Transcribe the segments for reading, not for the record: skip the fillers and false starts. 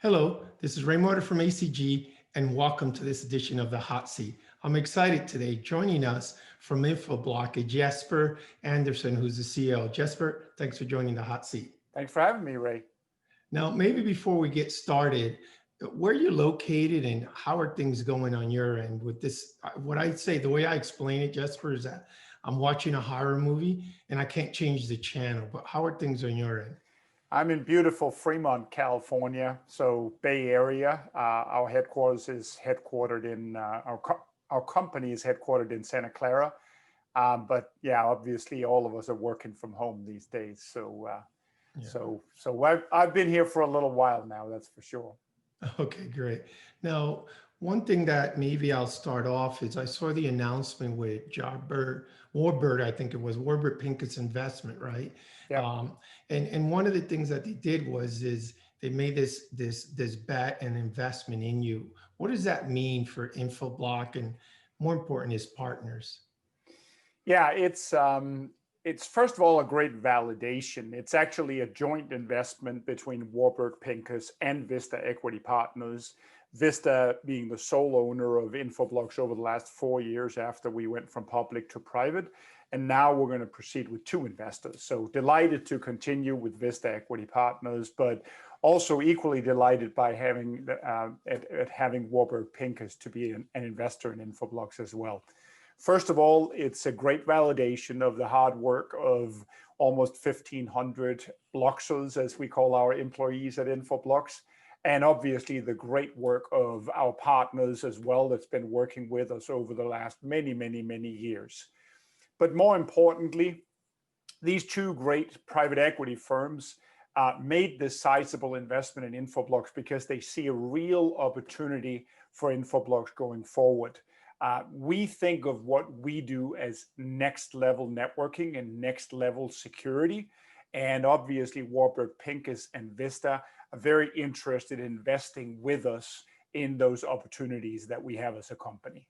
Hello, this is Raymond from ACG, and welcome to this edition of the Hot Seat. I'm excited today. Joining us from Infoblox is Jesper Andersen, who's the CEO. Jesper, thanks for joining the Hot Seat. Thanks for having me, Ray. Now, maybe before we get started, where are you located and how are things going on your end with this? What I'd say, the way I explain it, Jesper, is that I'm watching a horror movie and I can't change the channel, but how are things on your end? I'm in beautiful Fremont, California, so Bay Area. Our headquarters is headquartered in our company is headquartered in Santa Clara, but yeah, obviously all of us are working from home these days. So I've been here for a little while now, that's for sure. Okay, great. Now, one thing that maybe I'll start off is I saw the announcement with Warbird, I think it was Warbird Pincus Investment, right? Yeah. And one of the things that they did is they made this bet and investment in you. What does that mean for Infoblox and more important, his partners? Yeah, it's first of all a great validation. It's actually a joint investment between Warburg Pincus and Vista Equity Partners. Vista being the sole owner of Infoblox over the last 4 years after we went from public to private. And now we're going to proceed with 2 investors. So delighted to continue with Vista Equity Partners, but also equally delighted by having Warburg Pincus to be an investor in Infoblox as well. First of all, it's a great validation of the hard work of almost 1,500 Bloxers, as we call our employees at Infoblox, and obviously the great work of our partners as well that's been working with us over the last many, many, many years. But more importantly, these 2 great private equity firms made this sizable investment in Infoblox because they see a real opportunity for Infoblox going forward. We think of what we do as next level networking and next level security. And obviously Warburg Pincus and Vista are very interested in investing with us in those opportunities that we have as a company.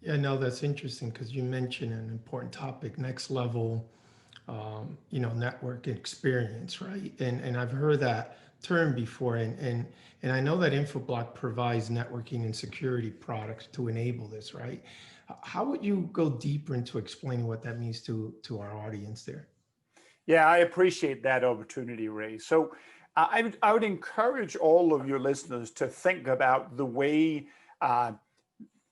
Yeah, no, that's interesting because you mentioned an important topic, next level, network experience, right? And I've heard that term before, and I know that Infoblox provides networking and security products to enable this, right? How would you go deeper into explaining what that means to our audience there? Yeah, I appreciate that opportunity, Ray. So I would encourage all of your listeners to think about the way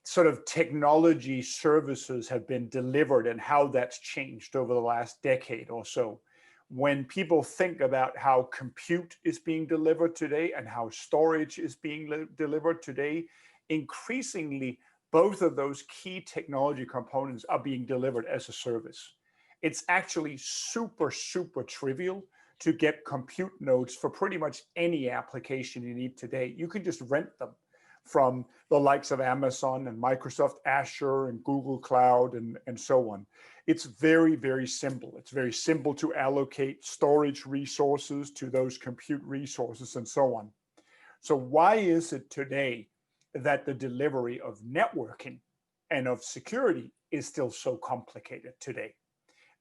sort of technology services have been delivered and how that's changed over the last decade or so. When people think about how compute is being delivered today and how storage is being delivered today, increasingly, both of those key technology components are being delivered as a service. It's actually super, super trivial to get compute nodes for pretty much any application you need today. You can just rent them from the likes of Amazon and Microsoft Azure and Google Cloud and so on. It's very, very simple. It's very simple to allocate storage resources to those compute resources and so on. So why is it today that the delivery of networking and of security is still so complicated today?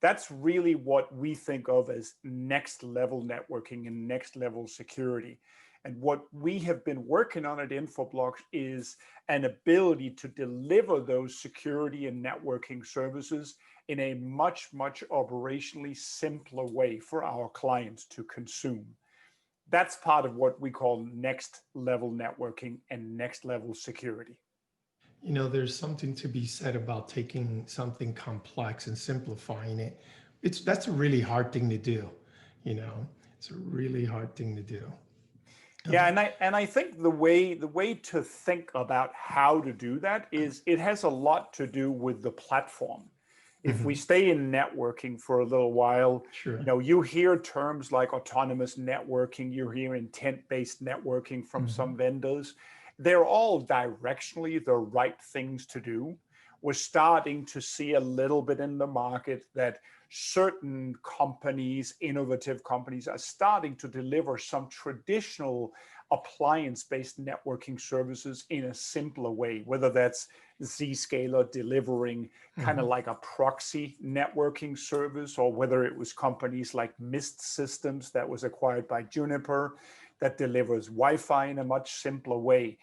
That's really what we think of as next level networking and next level security. And what we have been working on at Infoblox is an ability to deliver those security and networking services in a much, much operationally simpler way for our clients to consume. That's part of what we call next level networking and next level security. You know, there's something to be said about taking something complex and simplifying it. That's a really hard thing to do, you know. It's a really hard thing to do. Yeah, and I think the way to think about how to do that is it has a lot to do with the platform. If we stay in networking for a little while, Sure. you know, you hear terms like autonomous networking, you hear intent-based networking from some vendors. They're all directionally the right things to do. We're starting to see a little bit in the market that certain companies, innovative companies, are starting to deliver some traditional appliance-based networking services in a simpler way, whether that's Zscaler delivering kind of like a proxy networking service, or whether it was companies like Mist Systems that was acquired by Juniper that delivers Wi-Fi in a much simpler way.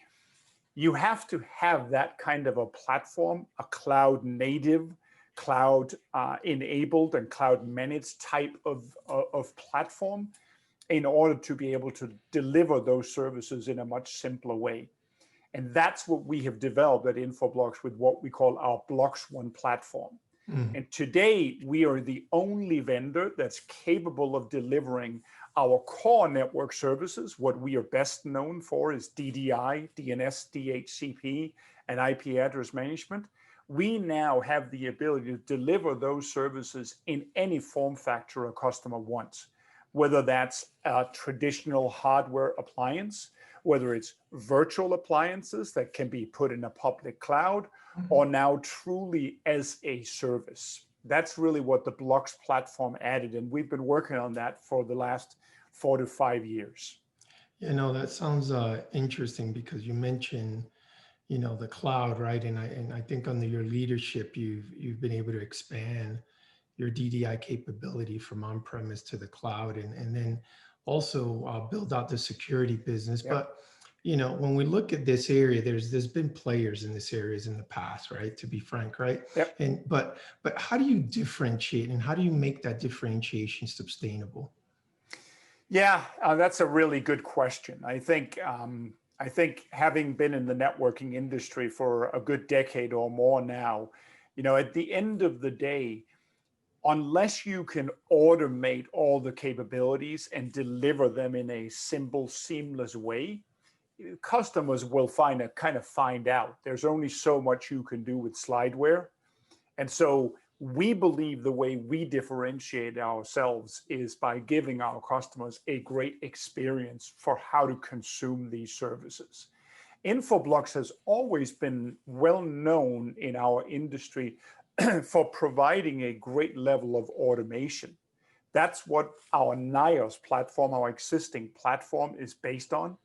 You have to have that kind of a platform, a cloud native, cloud enabled and cloud managed type of platform in order to be able to deliver those services in a much simpler way. And that's what we have developed at Infoblox with what we call our Blox One platform. Mm. And today we are the only vendor that's capable of delivering our core network services. What we are best known for is DDI, DNS, DHCP, and IP address management. We now have the ability to deliver those services in any form factor a customer wants, whether that's a traditional hardware appliance, whether it's virtual appliances that can be put in a public cloud, or now truly as a service. That's really what the Blox platform added, and we've been working on that for the last 4 to 5 years. That sounds interesting because you mentioned, the cloud, right? And I think under your leadership, you've been able to expand your DDI capability from on-premise to the cloud, and then also build out the security business. Yep. But when we look at this area, there's been players in this areas in the past, right? To be frank, right? Yep. And but how do you differentiate, and how do you make that differentiation sustainable? Yeah, that's a really good question. I think having been in the networking industry for a good decade or more now, at the end of the day, unless you can automate all the capabilities and deliver them in a simple, seamless way, customers will find out there's only so much you can do with slideware. And so we believe the way we differentiate ourselves is by giving our customers a great experience for how to consume these services. Infoblox has always been well known in our industry for providing a great level of automation. That's what our NIOS platform, our existing platform, is based on.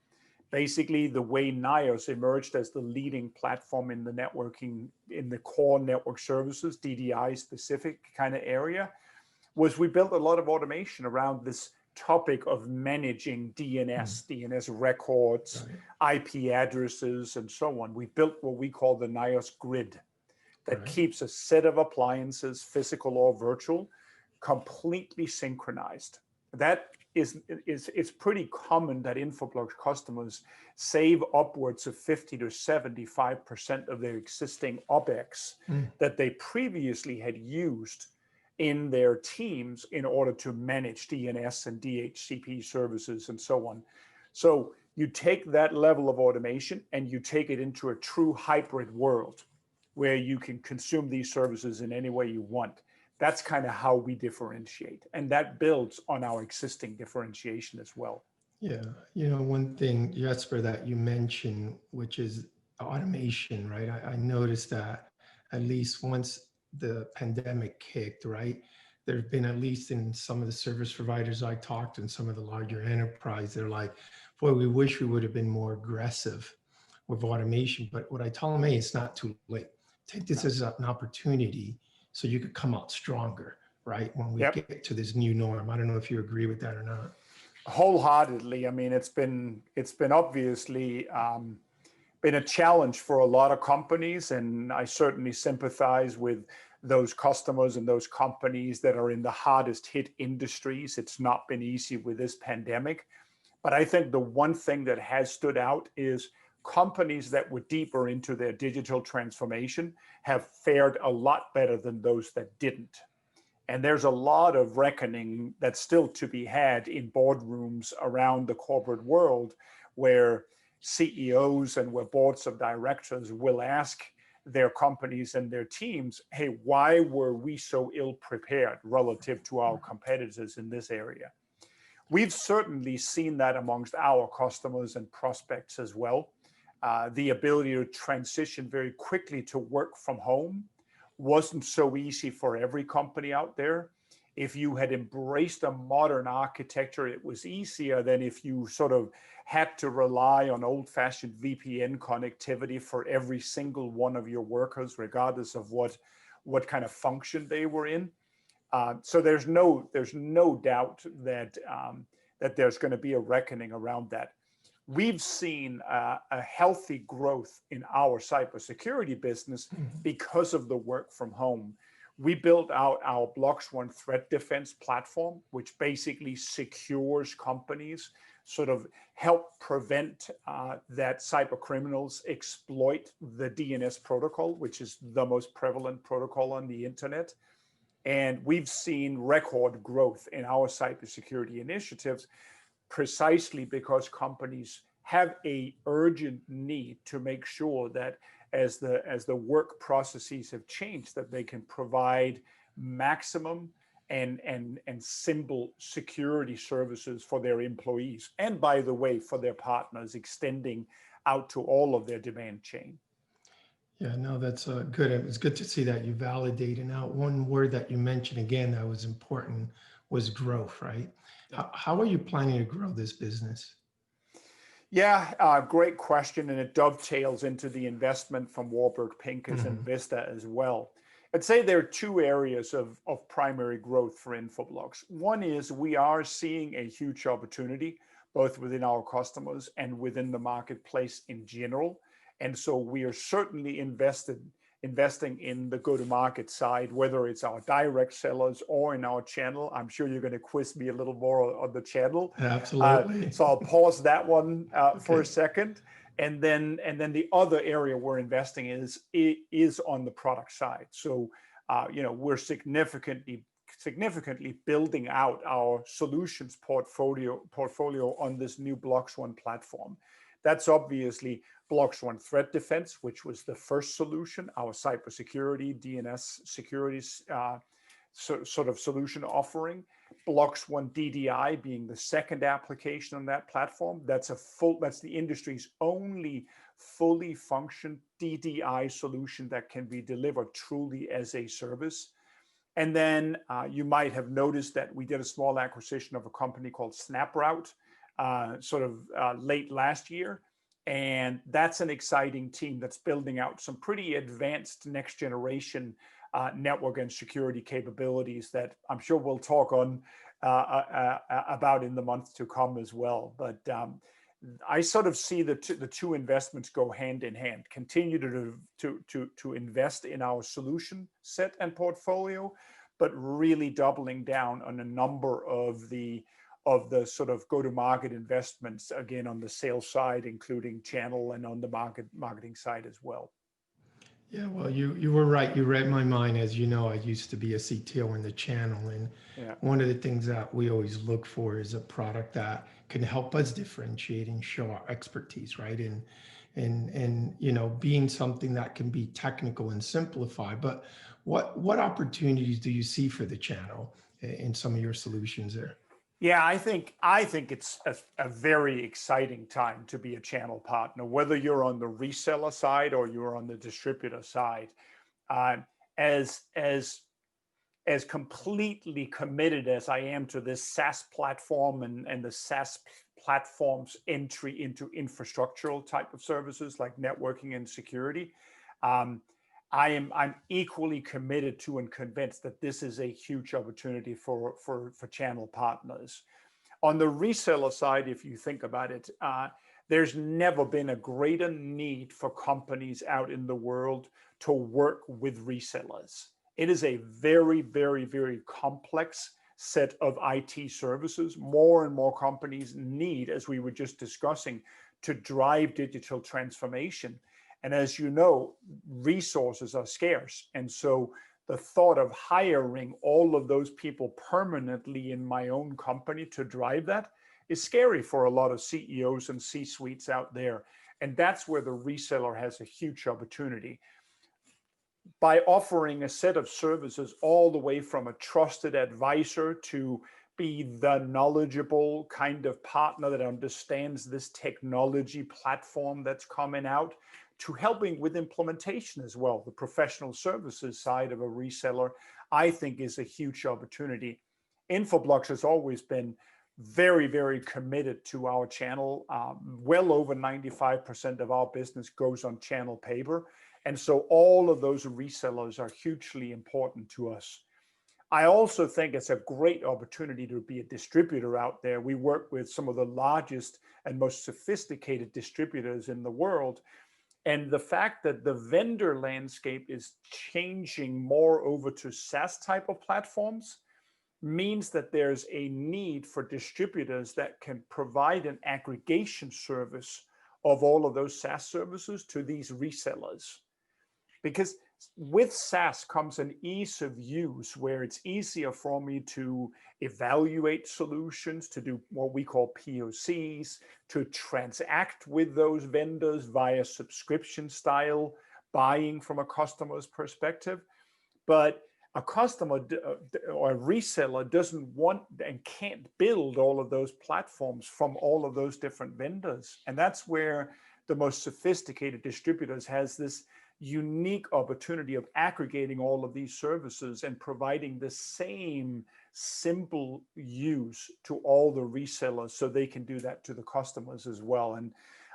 Basically, the way NIOS emerged as the leading platform in the networking, in the core network services, DDI specific kind of area, was we built a lot of automation around this topic of managing DNS records, IP addresses, and so on. We built what we call the NIOS grid that keeps a set of appliances, physical or virtual, completely synchronized. That it's pretty common that Infoblox customers save upwards of 50 to 75% of their existing OpEx that they previously had used in their teams in order to manage DNS and DHCP services and so on. So you take that level of automation and you take it into a true hybrid world where you can consume these services in any way you want. That's kind of how we differentiate. And that builds on our existing differentiation as well. Yeah. One thing, Jesper, that you mentioned, which is automation, right? I noticed that at least once the pandemic kicked, right? There's been, at least in some of the service providers I talked and some of the larger enterprise, they're like, boy, we wish we would have been more aggressive with automation. But what I tell them, hey, it's not too late. Take this as an opportunity so you could come out stronger, right? When we get to this new norm. I don't know if you agree with that or not. Wholeheartedly. I mean, it's been obviously been a challenge for a lot of companies, and I certainly sympathize with those customers and those companies that are in the hardest hit industries. It's not been easy with this pandemic, but I think the one thing that has stood out is companies that were deeper into their digital transformation have fared a lot better than those that didn't. And there's a lot of reckoning that's still to be had in boardrooms around the corporate world, where CEOs and where boards of directors will ask their companies and their teams, hey, why were we so ill prepared relative to our competitors in this area? We've certainly seen that amongst our customers and prospects as well. The ability to transition very quickly to work from home wasn't so easy for every company out there. If you had embraced a modern architecture, it was easier than if you sort of had to rely on old-fashioned VPN connectivity for every single one of your workers, regardless of what kind of function they were in. So there's no doubt that that there's going to be a reckoning around that. We've seen a healthy growth in our cybersecurity business because of the work from home. We built out our BloxOne threat defense platform, which basically secures companies, sort of help prevent that cyber criminals exploit the DNS protocol, which is the most prevalent protocol on the internet. And we've seen record growth in our cybersecurity initiatives precisely because companies have a urgent need to make sure that as the work processes have changed, that they can provide maximum and simple security services for their employees. And by the way, for their partners, extending out to all of their demand chain. Yeah, no, that's good. It was good to see that you validated. Now, one word that you mentioned again that was important was growth, right? How are you planning to grow this business? Yeah, great question. And it dovetails into the investment from Warburg Pincus and Vista as well. I'd say there are two areas of primary growth for Infoblox. One is we are seeing a huge opportunity, both within our customers and within the marketplace in general. And so we are certainly investing in the go-to-market side, whether it's our direct sellers or in our channel. I'm sure you're going to quiz me a little more on the channel. Absolutely. So I'll pause that one for Okay. a second. And then the other area we're investing is on the product side. So we're significantly building out our solutions portfolio on this new BloxOne platform. That's obviously BloxOne Threat Defense, which was the first solution, our cybersecurity, DNS security sort of solution offering. BloxOne DDI being the second application on that platform. That's the industry's only fully functioned DDI solution that can be delivered truly as a service. And then you might have noticed that we did a small acquisition of a company called SnapRoute late last year. And that's an exciting team that's building out some pretty advanced next generation network and security capabilities that I'm sure we'll talk on about in the months to come as well. But I sort of see the two investments go hand in hand. Continue to invest in our solution set and portfolio, but really doubling down on a number of the sort of go-to-market investments, again, on the sales side, including channel, and on the marketing side as well. Yeah, well, you were right. You read my mind. As you know, I used to be a CTO in the channel. And one of the things that we always look for is a product that can help us differentiate and show our expertise, right? And being something that can be technical and simplified. But what opportunities do you see for the channel in some of your solutions there? Yeah, I think it's a very exciting time to be a channel partner, whether you're on the reseller side or you're on the distributor side. As completely committed as I am to this SaaS platform and the SaaS platform's entry into infrastructural type of services like networking and security, I'm equally committed to and convinced that this is a huge opportunity for channel partners. On the reseller side, if you think about it, there's never been a greater need for companies out in the world to work with resellers. It is a very, very, very complex set of IT services. More and more companies need, as we were just discussing, to drive digital transformation. And as you know, resources are scarce. And so the thought of hiring all of those people permanently in my own company to drive that is scary for a lot of CEOs and C-suites out there. And that's where the reseller has a huge opportunity. By offering a set of services all the way from a trusted advisor to be the knowledgeable kind of partner that understands this technology platform that's coming out, to helping with implementation as well, the professional services side of a reseller, I think is a huge opportunity. Infoblox has always been very, very committed to our channel. Well over 95% of our business goes on channel paper. And so all of those resellers are hugely important to us. I also think it's a great opportunity to be a distributor out there. We work with some of the largest and most sophisticated distributors in the world. And the fact that the vendor landscape is changing more over to SaaS type of platforms means that there's a need for distributors that can provide an aggregation service of all of those SaaS services to these resellers. Because with SaaS comes an ease of use where it's easier for me to evaluate solutions, to do what we call POCs, to transact with those vendors via subscription style buying from a customer's perspective. But a customer or a reseller doesn't want and can't build all of those platforms from all of those different vendors. And that's where the most sophisticated distributors has this unique opportunity of aggregating all of these services and providing the same simple use to all the resellers so they can do that to the customers as well. And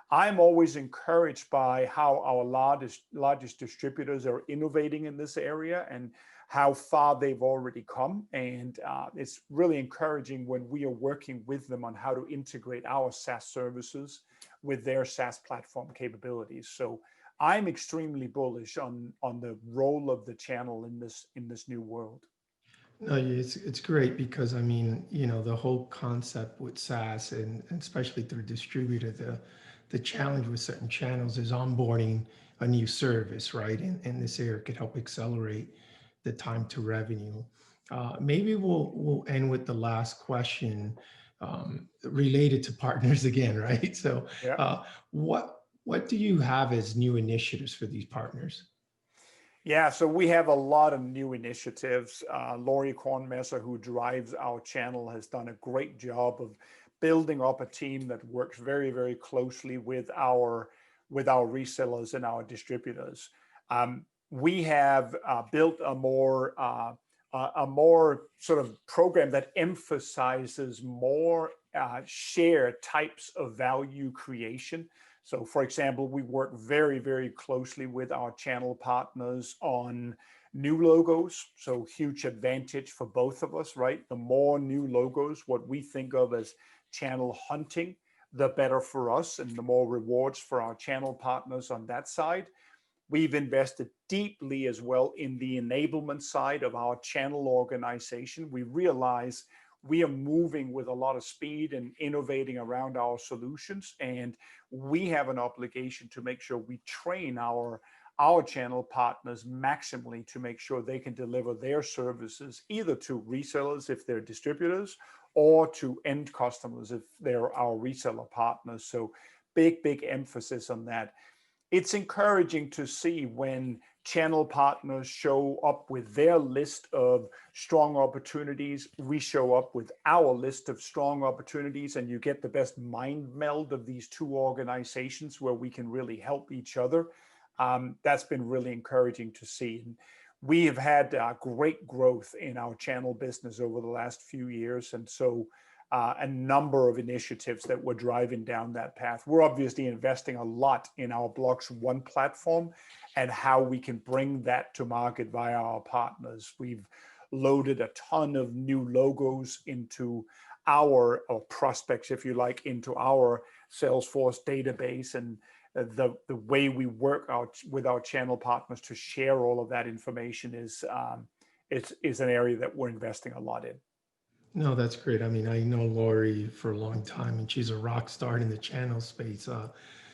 I'm always encouraged by how our largest distributors are innovating in this area and how far they've already come. And it's really encouraging when we are working with them on how to integrate our SaaS services with their SaaS platform capabilities. So I'm extremely bullish on the role of the channel in this new world. No, it's great because I mean, the whole concept with SaaS and especially through distributor, the challenge with certain channels is onboarding a new service, right? And this area could help accelerate the time to revenue. Maybe we'll end with the last question related to partners again, right? So, Yeah. what do you have as new initiatives for these partners? Yeah, so we have a lot of new initiatives. Lori Kornmesser, who drives our channel, has done a great job of building up a team that works very, very closely with our resellers and our distributors. We have built a more sort of program that emphasizes more shared types of value creation. So for example, we work very, very closely with our channel partners on new logos. So huge advantage for both of us, right? The more new logos, what we think of as channel hunting, the better for us and the more rewards for our channel partners on that side. We've invested deeply as well in the enablement side of our channel organization. We realize we are moving with a lot of speed and innovating around our solutions, and we have an obligation to make sure we train our channel partners maximally to make sure they can deliver their services either to resellers if they're distributors or to end customers if they're our reseller partners. So big emphasis on that. It's encouraging to see when channel partners show up with their list of strong opportunities, we show up with our list of strong opportunities, and you get the best mind meld of these two organizations where we can really help each other. That's been really encouraging to see. And we have had great growth in our channel business over the last few years, and so a number of initiatives that we're driving down that path. We're obviously investing a lot in our Bloxs One platform and how we can bring that to market via our partners. We've loaded a ton of new logos into our, or prospects, if you like, into our Salesforce database, and the way we work out with our channel partners to share all of that information is an area that we're investing a lot in. No, that's great. I mean, I know Lori for a long time, and she's a rock star in the channel space.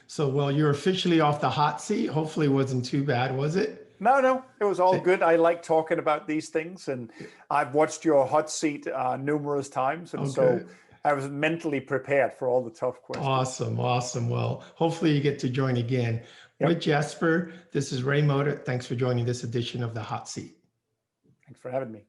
So, well, you're officially off the hot seat. Hopefully, it wasn't too bad, was it? No, it was all good. I like talking about these things, and I've watched your hot seat numerous times, and so I was mentally prepared for all the tough questions. Awesome. Well, hopefully you get to join again. Yep. With Jesper, this is Ray Moda. Thanks for joining this edition of the Hot Seat. Thanks for having me.